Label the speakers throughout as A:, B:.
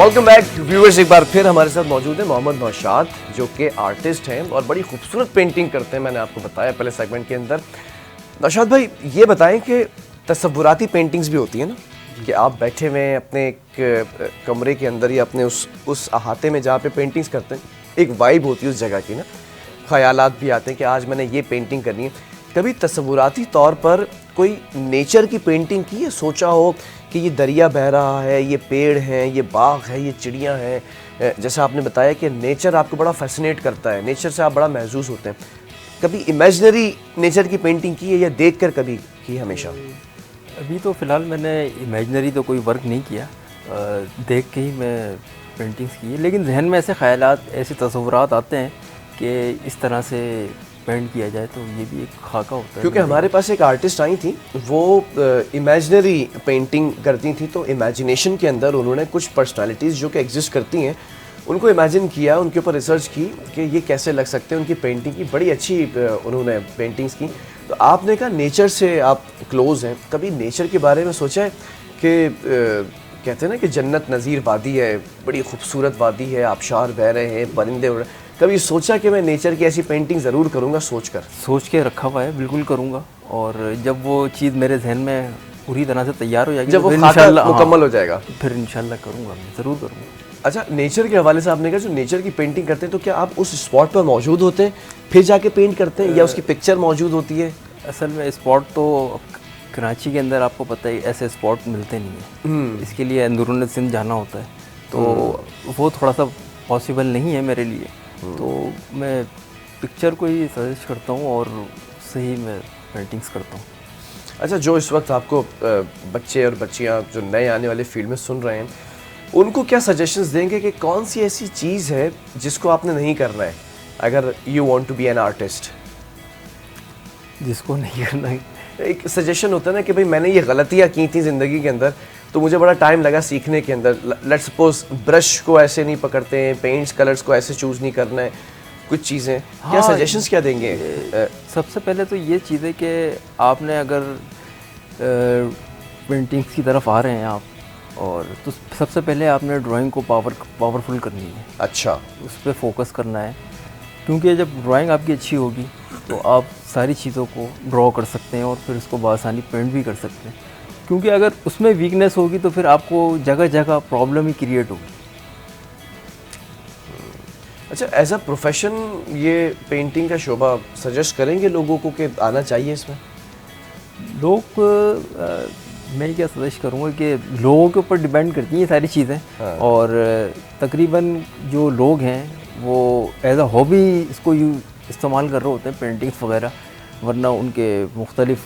A: Welcome back viewers. एक बार फिर हमारे साथ मौजूद है मोहम्मद नौशाद, जो कि आर्टिस्ट हैं और बड़ी खूबसूरत पेंटिंग करते हैं। मैंने आपको बताया पहले सेगमेंट के अंदर। नौशाद भाई, ये बताएं कि तसव्वुराती पेंटिंग्स भी होती है ना, कि आप बैठे हुए हैं अपने एक कमरे के अंदर या अपने उस अहाते में जहाँ पे पेंटिंग्स करते हैं, एक वाइब होती है उस जगह की ना, ख्यालात भी आते हैं कि आज मैंने ये पेंटिंग करनी है। कभी तसव्वुराती तौर पर कोई नेचर की पेंटिंग की है, सोचा हो कि ये दरिया बह रहा है, ये पेड़ हैं, ये बाग है, ये चिड़ियाँ हैं, जैसा आपने बताया कि नेचर आपको बड़ा फैसिनेट करता है, नेचर से आप बड़ा महसूस होते हैं। कभी इमेजिनरी नेचर की पेंटिंग की है या देख कर कभी की? हमेशा
B: अभी तो फ़िलहाल मैंने इमेजिनरी तो कोई वर्क नहीं किया, देख के ही मैं पेंटिंग्स की है। लेकिन जहन में ऐसे ख़यालात, ऐसे तस्वुरात आते हैं कि इस तरह से पेंट किया जाए, तो ये भी एक खाका होता है।
A: क्योंकि हमारे पास एक आर्टिस्ट आई थी, वो इमेजिनरी पेंटिंग करती थी, तो इमेजिनेशन के अंदर उन्होंने कुछ पर्सनालिटीज़ जो कि एग्जिस्ट करती हैं उनको इमेजिन किया, उनके ऊपर रिसर्च की कि ये कैसे लग सकते हैं। उनकी पेंटिंग की बड़ी अच्छी उन्होंने पेंटिंग्स की। तो आपने कहा नेचर से आप क्लोज़ हैं, कभी नेचर के बारे में सोचा है कि कहते हैं ना कि जन्नत नज़ीर वादी है, बड़ी खूबसूरत वादी है, आबशार बह रहे हैं, परिंदे उड़ रहे हैं, कभी सोचा कि मैं नेचर की ऐसी पेंटिंग ज़रूर करूँगा? सोच के
B: रखा हुआ है, बिल्कुल करूँगा। और जब वो चीज़ मेरे जहन में पूरी तरह से तैयार हो जाएगी,
A: जब वो इंशाल्लाह मुकम्मल हो जाएगा,
B: फिर इंशाल्लाह करूँगा, मैं ज़रूर करूँगा।
A: अच्छा, नेचर के हवाले से आपने कहा जो नेचर की पेंटिंग करते हैं, तो क्या आप उस स्पॉट पर मौजूद होते हैं फिर जाके पेंट करते हैं, या उसकी पिक्चर मौजूद होती है?
B: असल में स्पॉट तो कराची के अंदर आपको पता है ऐसे स्पॉट मिलते नहीं है, इसके लिए अंदरून सिंध जाना होता है, तो वो थोड़ा सा पॉसिबल नहीं है मेरे लिए। तो मैं पिक्चर को ही सजेस्ट करता हूँ और उससे ही मैं पेंटिंग्स करता हूँ।
A: अच्छा, जो इस वक्त आपको बच्चे और बच्चियाँ जो नए आने वाले फील्ड में सुन रहे हैं, उनको क्या सजेशंस देंगे कि कौन सी ऐसी चीज़ है जिसको आपने नहीं करना है अगर you want to be an artist?
B: जिसको नहीं करना है,
A: एक सजेशन होता है ना कि भाई मैंने ये गलतियाँ की थी ज़िंदगी के अंदर, तो मुझे बड़ा टाइम लगा सीखने के अंदर। लेट्स सपोज ब्रश को ऐसे नहीं पकड़ते हैं, पेंट्स कलर्स को ऐसे चूज़ नहीं करना है, कुछ चीज़ें। हाँ, क्या सजेशंस क्या देंगे?
B: सबसे पहले तो ये चीज़ है कि आपने अगर पेंटिंग्स की तरफ आ रहे हैं आप, और तो सबसे पहले आपने ड्राइंग को पावरफुल करनी है।
A: अच्छा,
B: उस पर फोकस करना है, क्योंकि जब ड्राइंग आपकी अच्छी होगी तो आप सारी चीज़ों को ड्रॉ कर सकते हैं और फिर उसको बआसानी पेंट भी कर सकते हैं। क्योंकि अगर उसमें वीकनेस होगी तो फिर आपको जगह जगह प्रॉब्लम ही क्रिएट होगी।
A: अच्छा, एज अ प्रोफेशन ये पेंटिंग का शोबा सजेस्ट करेंगे लोगों को कि आना चाहिए इसमें?
B: मैं क्या सजेस्ट करूँगा कि लोगों के ऊपर डिपेंड करती हैं सारी चीज़ें। हाँ। और तकरीबन जो लोग हैं वो एज अ हॉबी इसको इस्तेमाल कर रहे होते हैं पेंटिंग्स वगैरह, वरना उनके मुख्तलिफ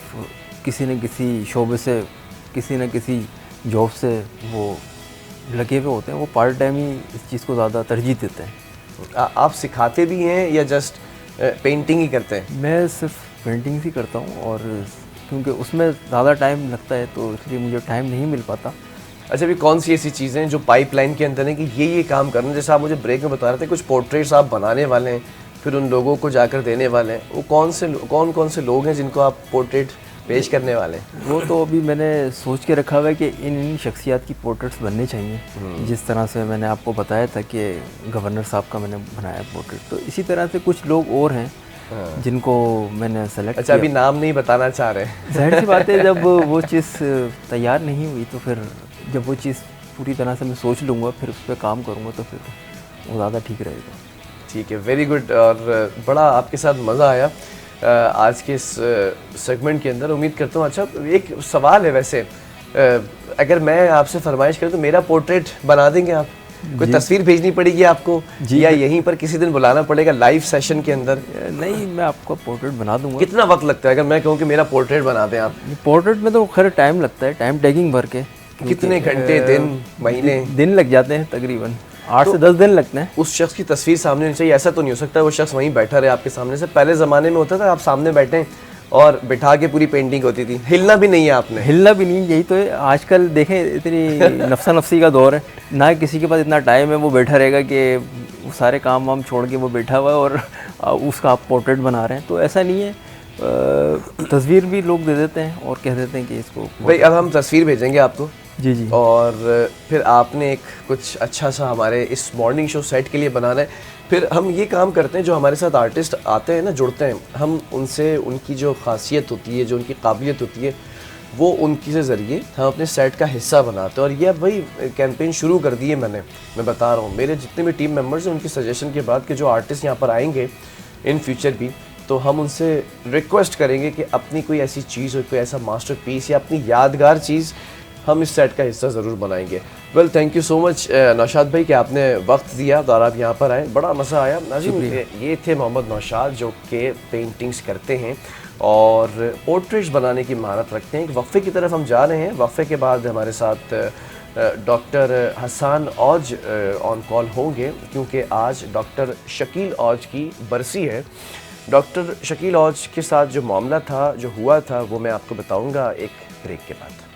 B: किसी न किसी शोबे से, किसी न किसी जॉब से वो लगे हुए होते हैं, वो पार्ट टाइम ही इस चीज़ को ज़्यादा तरजीह देते हैं।
A: आप सिखाते भी हैं या जस्ट पेंटिंग ही करते हैं?
B: मैं सिर्फ पेंटिंग्स ही करता हूँ, और क्योंकि उसमें ज़्यादा टाइम लगता है तो इसलिए मुझे टाइम नहीं मिल पाता।
A: अच्छा, अभी कौन सी ऐसी चीज़ें जो पाइपलाइन के अंदर है कि ये काम करना है? जैसे आप मुझे ब्रेक में बता रहे थे कुछ पोर्ट्रेट्स आप बनाने वाले हैं, फिर उन लोगों को जाकर देने वाले हैं, वो कौन से लोग हैं जिनको आप पोर्ट्रेट पेश करने वाले हैं?
B: वो तो अभी मैंने सोच के रखा हुआ है कि इन शख्सियात की पोर्ट्रेट्स बनने चाहिए। जिस तरह से मैंने आपको बताया था कि गवर्नर साहब का मैंने बनाया पोर्ट्रेट, तो इसी तरह से कुछ लोग और हैं जिनको मैंने सेलेक्ट
A: किया। अच्छा, अभी नाम नहीं बताना चाह रहे?
B: जाहिर सी बात है, जब वो चीज़ तैयार नहीं हुई तो फिर जब वो चीज़ पूरी तरह से मैं सोच लूँगा, फिर उस पर काम करूँगा, तो फिर वो ज़्यादा ठीक रहेगा।
A: ठीक है, वेरी गुड। और बड़ा आपके साथ मज़ा आया आज के इस सेगमेंट के अंदर, उम्मीद करता हूँ। अच्छा, एक सवाल है वैसे, अगर मैं आपसे फरमाइश करूँ तो मेरा पोर्ट्रेट बना देंगे आप? कोई तस्वीर भेजनी पड़ेगी आपको या यहीं पर किसी दिन बुलाना पड़ेगा लाइव सेशन के अंदर?
B: नहीं, मैं आपको पोर्ट्रेट बना दूंगा।
A: कितना वक्त लगता है अगर मैं कहूँ कि मेरा पोर्ट्रेट बना दें आप?
B: पोर्ट्रेट में तो खैर टाइम लगता है, टाइम टेकिंग भर के।
A: कितने घंटे, दिन, महीने?
B: दिन लग जाते हैं, तकरीबन 8 से 10 दिन लगते हैं।
A: उस शख्स की तस्वीर सामने होनी चाहिए, ऐसा तो नहीं हो सकता वो शख्स वहीं बैठा रहे आपके सामने से? पहले ज़माने में होता था आप सामने बैठे और बिठा के पूरी पेंटिंग होती थी, हिलना भी नहीं है आपने?
B: हिलना भी नहीं, यही तो है। आजकल देखें इतनी नफसा नफसी का दौर है, ना किसी के पास इतना टाइम है वो बैठा रहेगा कि सारे काम वाम छोड़ के वो बैठा हुआ है और उसका आप पोर्ट्रेट बना रहे हैं, तो ऐसा नहीं है। तस्वीर भी लोग दे देते हैं और कह देते हैं कि इसको
A: भाई अब हम तस्वीर भेजेंगे आपको,
B: जी जी।
A: और फिर आपने एक कुछ अच्छा सा हमारे इस मॉर्निंग शो सेट के लिए बनाना है। फिर हम ये काम करते हैं, जो हमारे साथ आर्टिस्ट आते हैं ना, जुड़ते हैं, हम उनसे उनकी जो खासियत होती है, जो उनकी काबिलियत होती है, वो उनकी से ज़रिए हम अपने सेट का हिस्सा बनाते हैं। और ये अब भाई कैंपेन शुरू कर दी है मैं बता रहा हूँ, मेरे जितने भी टीम मेंबर्स हैं उनकी सजेशन के बाद कि जो आर्टिस्ट यहाँ पर आएंगे इन फ्यूचर भी, तो हम उनसे रिक्वेस्ट करेंगे कि अपनी कोई ऐसी चीज़ हो, कोई ऐसा मास्टरपीस या अपनी यादगार चीज़ हम इस सेट का हिस्सा ज़रूर बनाएंगे। Well, thank you so much Naushad भाई कि आपने वक्त दिया और आप यहाँ पर आए, बड़ा मज़ा आया। नाज़रीन, ये थे मोहम्मद नौशाद, जो कि पेंटिंग्स करते हैं और पोर्ट्रेट्स बनाने की महारत रखते हैं। एक वक्फे की तरफ हम जा रहे हैं, वक्फे के बाद हमारे साथ doctor Hasan Auj on call होंगे, क्योंकि आज डॉक्टर शकील औज की बरसी है। डॉक्टर शकील औज के साथ जो मामला था, जो हुआ था, वो मैं आपको बताऊंगा एक ब्रेक के बाद।